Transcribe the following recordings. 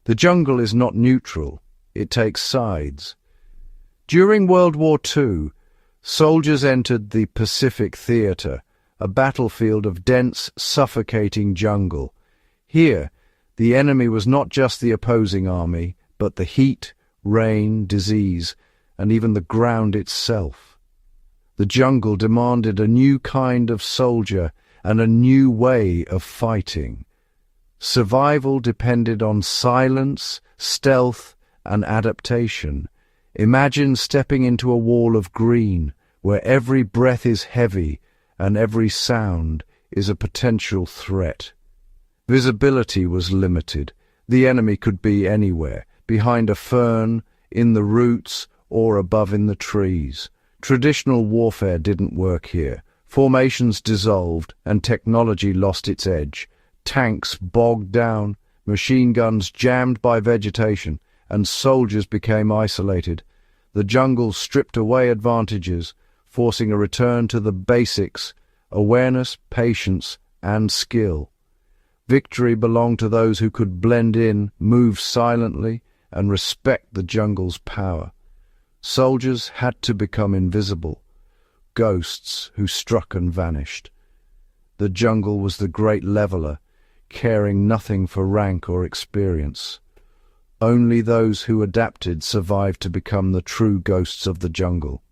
The jungle is not neutral, it takes sides. During World War II, soldiers entered the Pacific Theater, a battlefield of dense, suffocating jungle. Here, the enemy was not just the opposing army, but the heat, rain, disease, and even the ground itself. The jungle demanded a new kind of soldier and a new way of fighting. Survival depended on silence, stealth, and adaptation. Imagine stepping into a wall of green, where every breath is heavy and every sound is a potential threat. Visibility was limited. The enemy could be anywhere, behind a fern, in the roots, or above in the trees. Traditional warfare didn't work here. Formations dissolved and technology lost its edge. Tanks bogged down, machine guns jammed by vegetation, and soldiers became isolated. The jungle stripped away advantages, forcing a return to the basics: awareness, patience, and skill. Victory belonged to those who could blend in, move silently, and respect the jungle's power. Soldiers had to become invisible, ghosts who struck and vanished. The jungle was the great leveler, caring nothing for rank or experience. Only those who adapted survived to become the true ghosts of the jungle.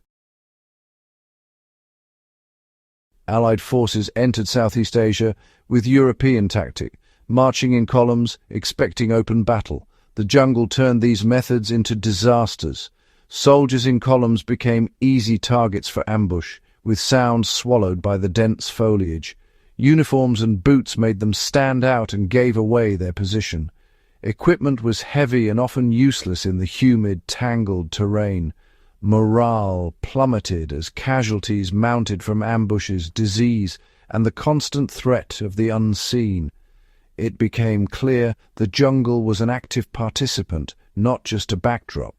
Allied forces entered Southeast Asia with European tactic, marching in columns, expecting open battle. The jungle turned these methods into disasters. Soldiers in columns became easy targets for ambush, with sound swallowed by the dense foliage. Uniforms and boots made them stand out and gave away their position. Equipment was heavy and often useless in the humid, tangled terrain. Morale plummeted as casualties mounted from ambushes, disease, and the constant threat of the unseen. It became clear the jungle was an active participant, not just a backdrop.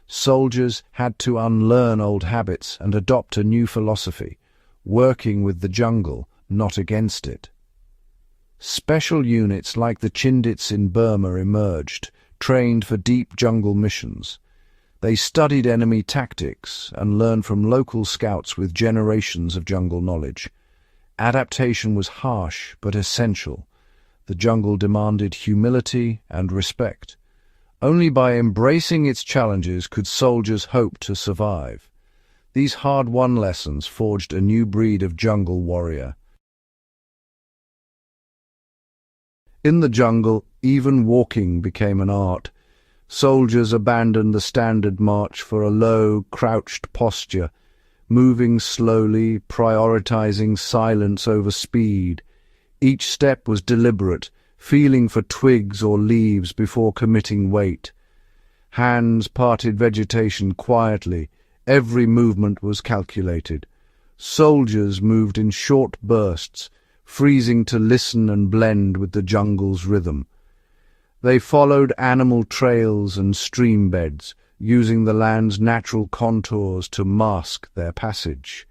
Soldiers had to unlearn old habits and adopt a new philosophy, working with the jungle, not against it. Special units like the Chindits in Burma emerged, trained for deep jungle missions. They studied enemy tactics and learned from local scouts with generations of jungle knowledge. Adaptation was harsh but essential. The jungle demanded humility and respect. Only by embracing its challenges could soldiers hope to survive. These hard-won lessons forged a new breed of jungle warrior. In the jungle, even walking became an art. Soldiers abandoned the standard march for a low, crouched posture, moving slowly, prioritizing silence over speed. Each step was deliberate, feeling for twigs or leaves before committing weight. Hands parted vegetation quietly. Every movement was calculated. Soldiers moved in short bursts, freezing to listen and blend with the jungle's rhythm. They followed animal trails and stream beds, using the land's natural contours to mask their passage.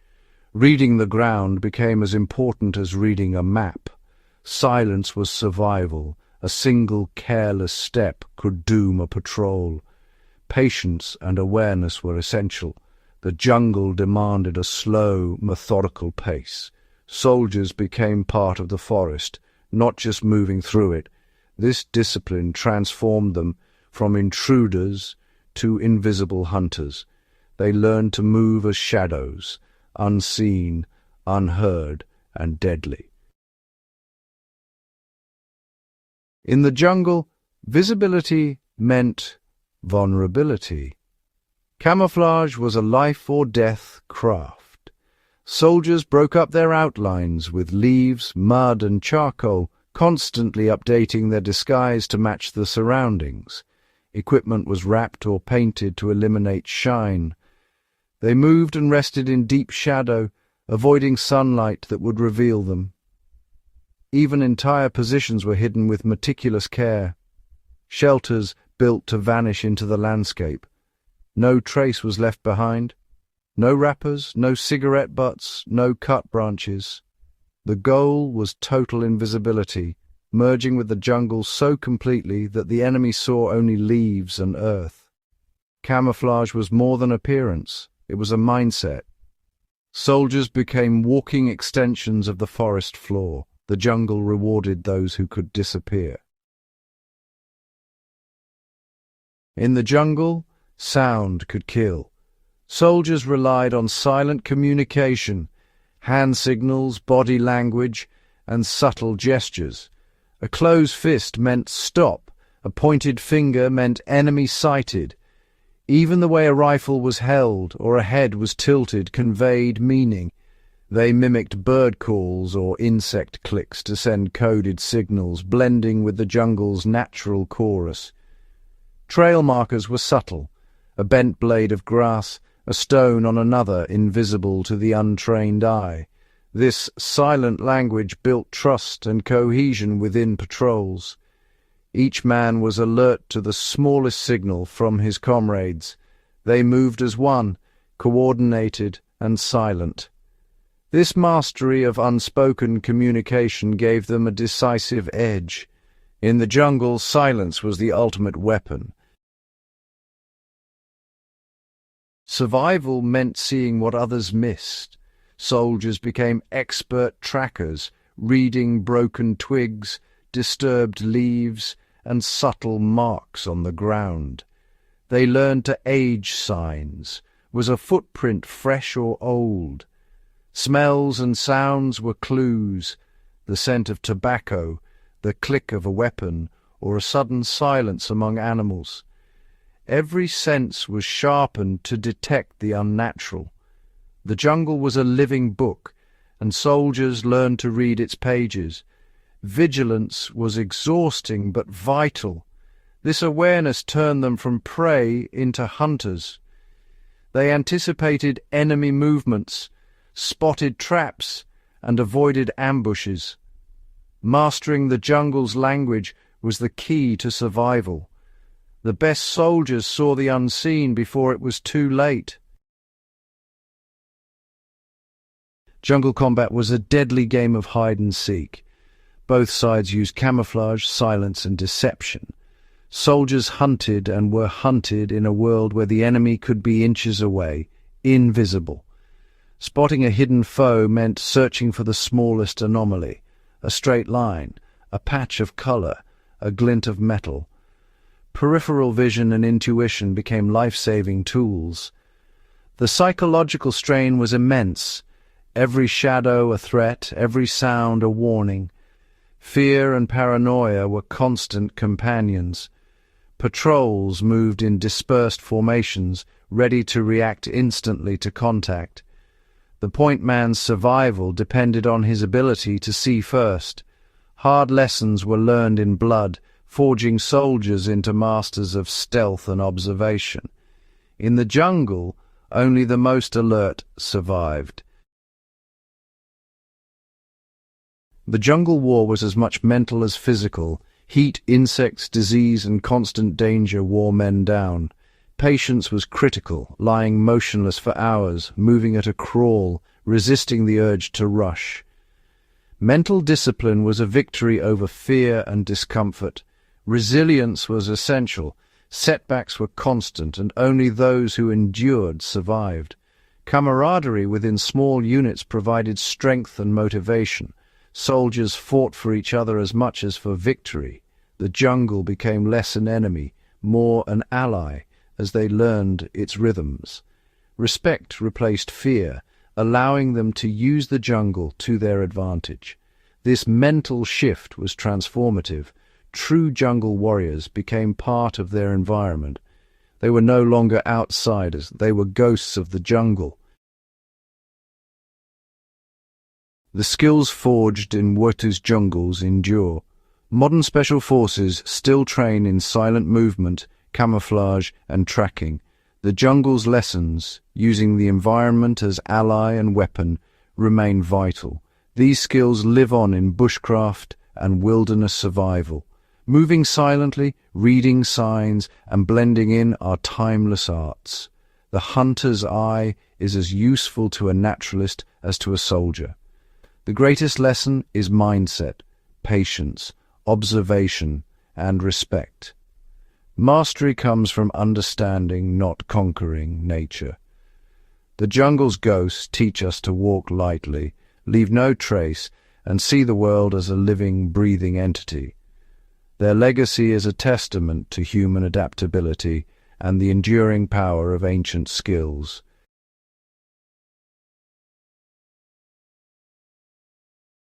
Reading the ground became as important as reading a map. Silence was survival. A single careless step could doom a patrol. Patience and awareness were essential. The jungle demanded a slow, methodical pace. Soldiers became part of the forest, not just moving through it. This discipline transformed them from intruders to invisible hunters. They learned to move as shadows, unseen, unheard, and deadly. In the jungle, visibility meant vulnerability. Camouflage was a life-or-death craft. Soldiers broke up their outlines with leaves, mud, and charcoal, constantly updating their disguise to match the surroundings. Equipment was wrapped or painted to eliminate shine. They moved and rested in deep shadow, avoiding sunlight that would reveal them. Even entire positions were hidden with meticulous care. Shelters built to vanish into the landscape. No trace was left behind. No wrappers, no cigarette butts, no cut branches. The goal was total invisibility, merging with the jungle so completely that the enemy saw only leaves and earth. Camouflage was more than appearance, it was a mindset. Soldiers became walking extensions of the forest floor. The jungle rewarded those who could disappear. In the jungle, sound could kill. Soldiers relied on silent communication, hand signals, body language, and subtle gestures. A closed fist meant stop, a pointed finger meant enemy sighted. Even the way a rifle was held or a head was tilted conveyed meaning. They mimicked bird calls or insect clicks to send coded signals, blending with the jungle's natural chorus. Trail markers were subtle, a bent blade of grass, a stone on another invisible to the untrained eye. This silent language built trust and cohesion within patrols. Each man was alert to the smallest signal from his comrades. They moved as one, coordinated and silent. This mastery of unspoken communication gave them a decisive edge. In the jungle, silence was the ultimate weapon. Survival meant seeing what others missed. Soldiers became expert trackers, reading broken twigs, disturbed leaves, and subtle marks on the ground. They learned to age signs. Was a footprint fresh or old? Smells and sounds were clues, the scent of tobacco, the click of a weapon, or a sudden silence among animals. Every sense was sharpened to detect the unnatural. The jungle was a living book, and soldiers learned to read its pages. Vigilance was exhausting but vital. This awareness turned them from prey into hunters. They anticipated enemy movements, spotted traps, and avoided ambushes. Mastering the jungle's language was the key to survival. The best soldiers saw the unseen before it was too late. Jungle combat was a deadly game of hide and seek. Both sides used camouflage, silence, and deception. Soldiers hunted and were hunted in a world where the enemy could be inches away, invisible. Spotting a hidden foe meant searching for the smallest anomaly, a straight line, a patch of color, a glint of metal. Peripheral vision and intuition became life-saving tools. The psychological strain was immense. Every shadow a threat, every sound a warning. Fear and paranoia were constant companions. Patrols moved in dispersed formations, ready to react instantly to contact. The point man's survival depended on his ability to see first. Hard lessons were learned in blood, forging soldiers into masters of stealth and observation. In the jungle, only the most alert survived. The jungle war was as much mental as physical. Heat, insects, disease, and constant danger wore men down. Patience was critical, lying motionless for hours, moving at a crawl, resisting the urge to rush. Mental discipline was a victory over fear and discomfort. Resilience was essential. Setbacks were constant, and only those who endured survived. Camaraderie within small units provided strength and motivation. Soldiers fought for each other as much as for victory. The jungle became less an enemy, more an ally, as they learned its rhythms. Respect replaced fear, allowing them to use the jungle to their advantage. This mental shift was transformative. True jungle warriors became part of their environment. They were no longer outsiders, they were ghosts of the jungle. The skills forged in WWII's jungles endure. Modern special forces still train in silent movement, camouflage, and tracking. The jungle's lessons, using the environment as ally and weapon, remain vital. These skills live on in bushcraft and wilderness survival. Moving silently, reading signs, and blending in are timeless arts. The hunter's eye is as useful to a naturalist as to a soldier. The greatest lesson is mindset, patience, observation, and respect. Mastery comes from understanding, not conquering, nature. The jungle's ghosts teach us to walk lightly, leave no trace, and see the world as a living, breathing entity. Their legacy is a testament to human adaptability and the enduring power of ancient skills.